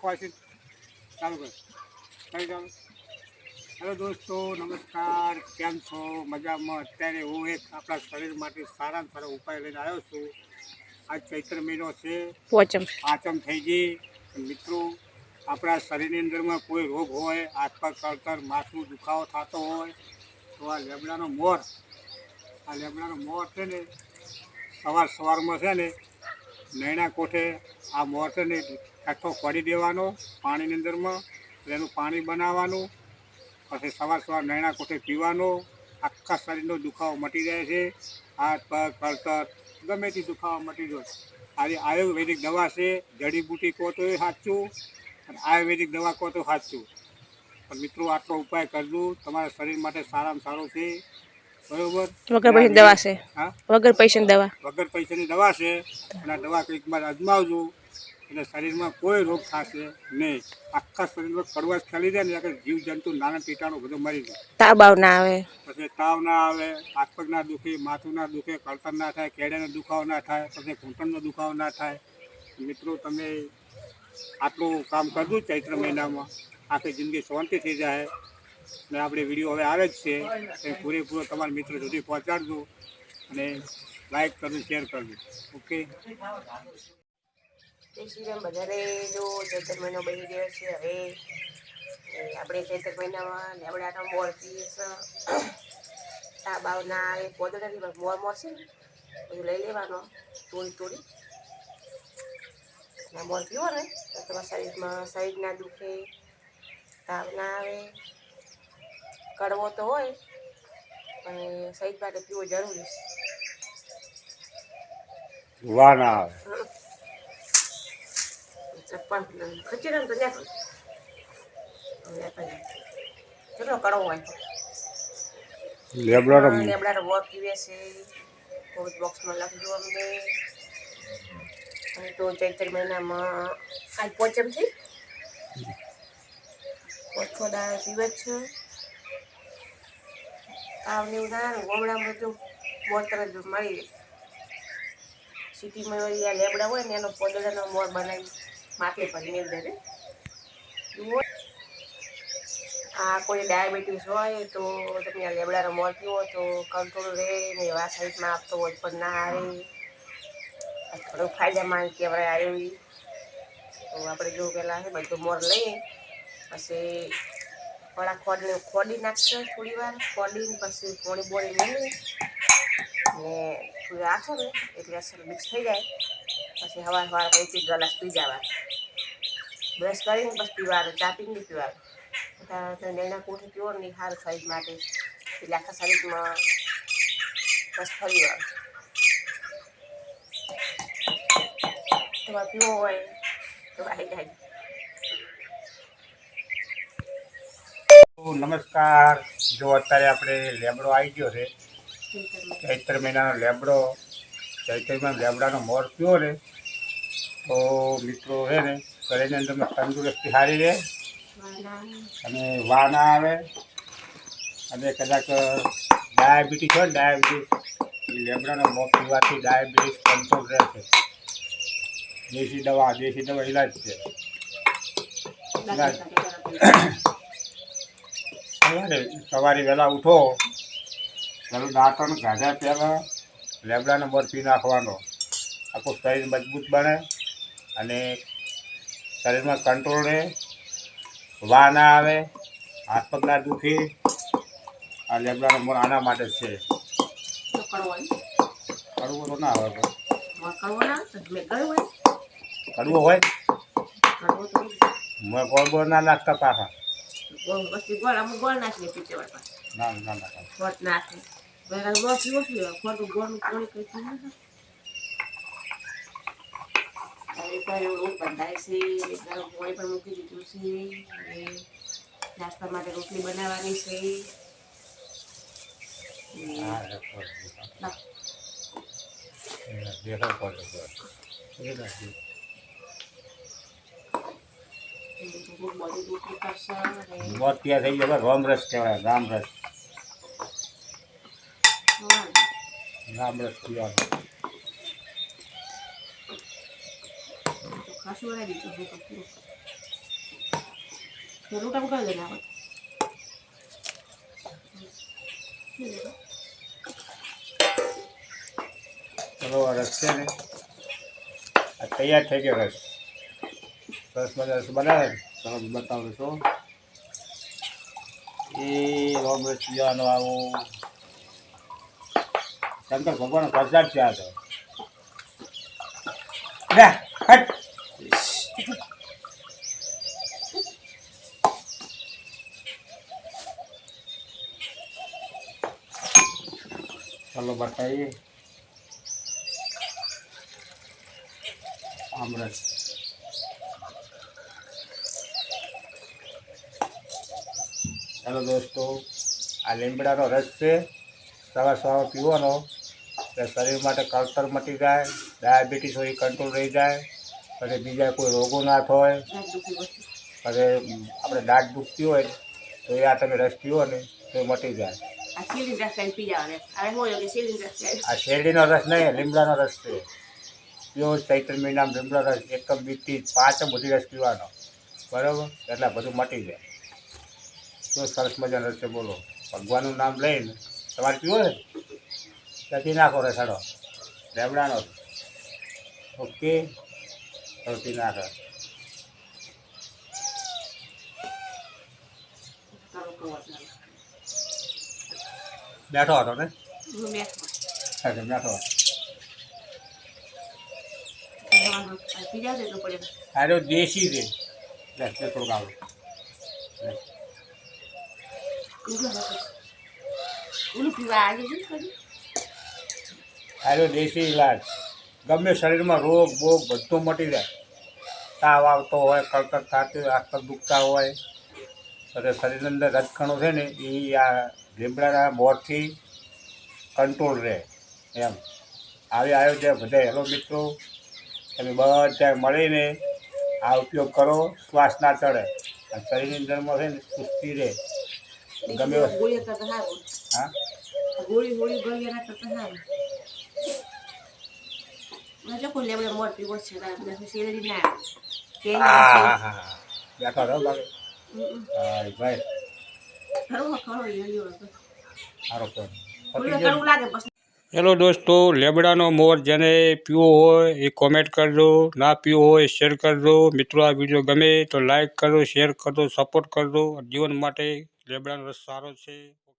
નાખવાથી ચાલુ કર કઈ ચાલુ। હેલો દોસ્તો, નમસ્કાર, કેમ છો? મજામાં? અત્યારે હું એક આપણા શરીર માટે સારામાં સારો ઉપાય લઈને આવ્યો છું। આજ ચૈત્ર મહિનો છે, પાંચમ થઈ ગઈ। મિત્રો, આપણા શરીરની અંદરમાં કોઈ રોગ હોય, હાથ પગ કળતર, માથું દુખાવો થતો હોય તો આ લેમડાનો મોર છે ને સવારમાં છે ને નૈણા કોઠે આ મોર છે ને કાઠો ફોડી દેવાનો પાણીની અંદરમાં, એનું પાણી બનાવવાનું, પછી સવાર નૈણા કોઠે પીવાનો। આખા શરીરનો દુખાવો મટી જાય છે, હાથ પગ કળતર ગમે તે દુખાવો મટી જાય। આજે આયુર્વેદિક દવા છે, જડીબૂટી કહો તો સાચું અને આયુર્વેદિક દવા કહો તો સાચું, પણ મિત્રો આટલો ઉપાય કરજો, તમારા શરીર માટે સારામાં સારું છે, બરોબર? વગર પૈસાની દવા છે? હા, વગર પૈસાની દવા છે, અને આ દવા કંઈક વાર અજમાવજો એટલે શરીરમાં કોઈ રોગ થશે નહીં। આખા શરીરમાં કડવાશ ફેલી જાય ને, જીવજંતુ નાના કીટાણુ બધું મરી જાય, તાવ ના આવે, પછી તાવ ના આવે, હાથ પગ ના દુખે, માથું ના દુખે, કળતર ના થાય, કેળાનો દુખાવો ના થાય, પછી ઘૂંટણનો દુખાવો ના થાય। મિત્રો, તમે આટલું કામ કરજો ચૈત્ર મહિનામાં, આખી જિંદગી શાંતિ થઈ જાય। અને આપણે વિડીયો હવે આવે જ છે એ પૂરેપૂરો તમારા મિત્રો સુધી પહોંચાડજો અને લાઈક કરજો, શેર કરજો। ઓકે, જય શ્રી રામ બધાને। જો ચૈત્ર મહિનો બની ગયો છે, હવે આપણે ચૈત્ર મહિનામાં લેમડાનો મોર પીએ તાવ ના આવે, પોદળાની મોર છે ને બધું લઈ લેવાનો, તોડી અને મોર પીવો ને તો તમારા શરીર ના દુખે, તાવ ના આવે। કડવો તો હોય પણ શરીર માટે પીવો જરૂરી છે। વા ના આવે, ખચેરા તો કેટલો કડવો હોય, લેમડાનો મોર પીવે છે, કોમેન્ટ બોક્સમાં લખજો અમને। તો ચૈત્ર મહિનામાં આજ પોચમ થઈ, ઓછો દાળ પીવે જ છે, તાવ ને એવું ના ગોમડામાં બધું મોર તરત મળી જાય। સિટીમાં લેમડા હોય ને એનો પોદળાનો મોર બનાવી માટલી ભરીને દે। આ કોઈ ડાયાબિટીસ હોય તો તમે આ લેમડાનો મોર પીવો તો કંટ્રોલ રહે ને, એવા સાઈડમાં આપતો હોય પણ ના આવે, ઘણું ફાયદામાં કહેવાય આયુર્વેદ। તો આપણે જો પહેલાં બધું મોર લઈએ, પછી ખોડી નાખશે, થોડી વાર ખોડીને પછી પોણી બોળી મેળવી ને રાખો ને એટલે અસર મિક્સ થઈ જાય। પછી સવાર એક ગ્લાસ પી જવા, બ્રશ કરીને પછી પીવાનું, ચા પીને નહીં પીવાનું। નૈણા કોઠે પીવો ને સારું શરીર માટે, એટલે આખા શરીરમાં બસ ફરી વાર તમારે પીવો હોય તો આવી જાય। નમસ્કાર। જો અત્યારે આપણે લેમડો આવી ગયો છે, ચૈત્ર મહિનાનો લેમડો, ચૈત્રમાં લેમડાનો મોર પીવો ને તો મિત્રો છે ને શરીરની અંદર તંદુરસ્તી સારી રહે અને વા ના આવે, અને કદાચ ડાયાબિટીસ હોય ને ડાયાબિટીસ એ લેમડાનો મોર પીવાથી ડાયાબિટીસ કંટ્રોલ રહે છે। દેશી દવા ઇલાજ છે। સવારે વહેલા ઉઠો, પેલું દાંતણ ગાધા પહેલાં લેમડાનો મોર પી નાખવાનો, આખું શરીર મજબૂત બને અને શરીરમાં કંટ્રોલ રહે, વા ના આવે, હાથ પગ ના દુખે। આ લેમડાનો મોર આના માટે છે। કડવો તો ના આવે, કડવો હોય ગોળ ના નાખતા પાછા, ગોળ નાખીએ પીતે ના ના નાખે ખોટું ગોળનું પોણી કઈ બંધાય છે, ગરમ પાણી પણ મૂકી દીધું છે, નાસ્તા માટે રોટલી બનાવવાની છે। મોર ત્યાં થઈ ગયો, રામરસ કહેવાય, રામરસ પીવાનો। ખાસું બનાવી દીધું લોટા ઉગાડી દે નાખો. ચલો આ રસ છે ને આ તૈયાર થઈ ગયો રસ. સરસ મજા રસ બનાવે ને તમે બતાવું છો એ રોમ રસ પીવાનો આવો શંકર ભગવાનનો પ્રસાદ છે આ તો. લે હટ. ચલો બતાવીએ આમરસ. ચાલો દોસ્તો આ લીમડાનો રસ છે સવાર સવાર પીવાનો એટલે શરીર માટે કળતર મટી જાય, ડાયાબિટીસ હોય એ કંટ્રોલ રહી જાય, અને બીજા કોઈ રોગો ના થાય. અને આપણે દાઢ દુખતી હોય તો એ આ તમે રસ પીવો ને તો એ મટી જાય. આ શેરડી રસ કાંઈ પી જાવ ને હવે હોય કે શેરડી રસ કાંઈ આ શેરડીનો રસ નહીં, લીમડાનો રસ છે. પીવો ચૈત્ર મહિનામાં લીમડા રસ એકમ બીજથી 5 બધી રસ પીવાનો, બરાબર? એટલે બધું મટી જાય. તો સરસ મજાનો રસ છે. બોલો ભગવાનનું નામ લઈને તમારે પીવો ને ત્યાંથી નાખો રસાડો લીમડાનો. ઓકે સૌથી નાખો. બેઠો હતો ને બેઠો. પી જાવ તો પડે આરો દેશી છે. થોડુંક આવું ઓલું પીવા આજે શું કર્યું આરો દેશી ઇલાજ. ગમે શરીરમાં રોગ બોગ બધું મટી જાય. તાવ આવતો હોય, કળતર થતી હોય, આંખ દુખતા હોય, અને શરીરની અંદર રજકણો છે ને એ આ લીમડાના મોરથી કંટ્રોલ રહે એમ. આવ્યો છે બધા. હેલો મિત્રો, તમે બધા મળીને આ ઉપયોગ કરો. શ્વાસ ના ચડે અને શરીરની અંદરમાં છે ને સુસ્તી રહે. ગમે ગોળી કરતા સારું. હા ગોળી ગોળી ના કરતા સારું. જો કોઈ લેવડે મોર પીવો છે શેરડી ના હા હા બેઠો રહો બાકી. હા ભાઈ ખરો ખરો યો સારો ફોન. કડવું લાગે પછી. હેલો દોસ્તો, લેબડાનો મોર જેને પીવો હોય એ કોમેન્ટ કરજો, ના પીવો હોય શેર કરજો. મિત્રો આ વિડીયો ગમે તો લાઈક કરજો, શેર કરજો, સપોર્ટ કરજો. જીવન માટે લેબડાનો રસ સારો છે.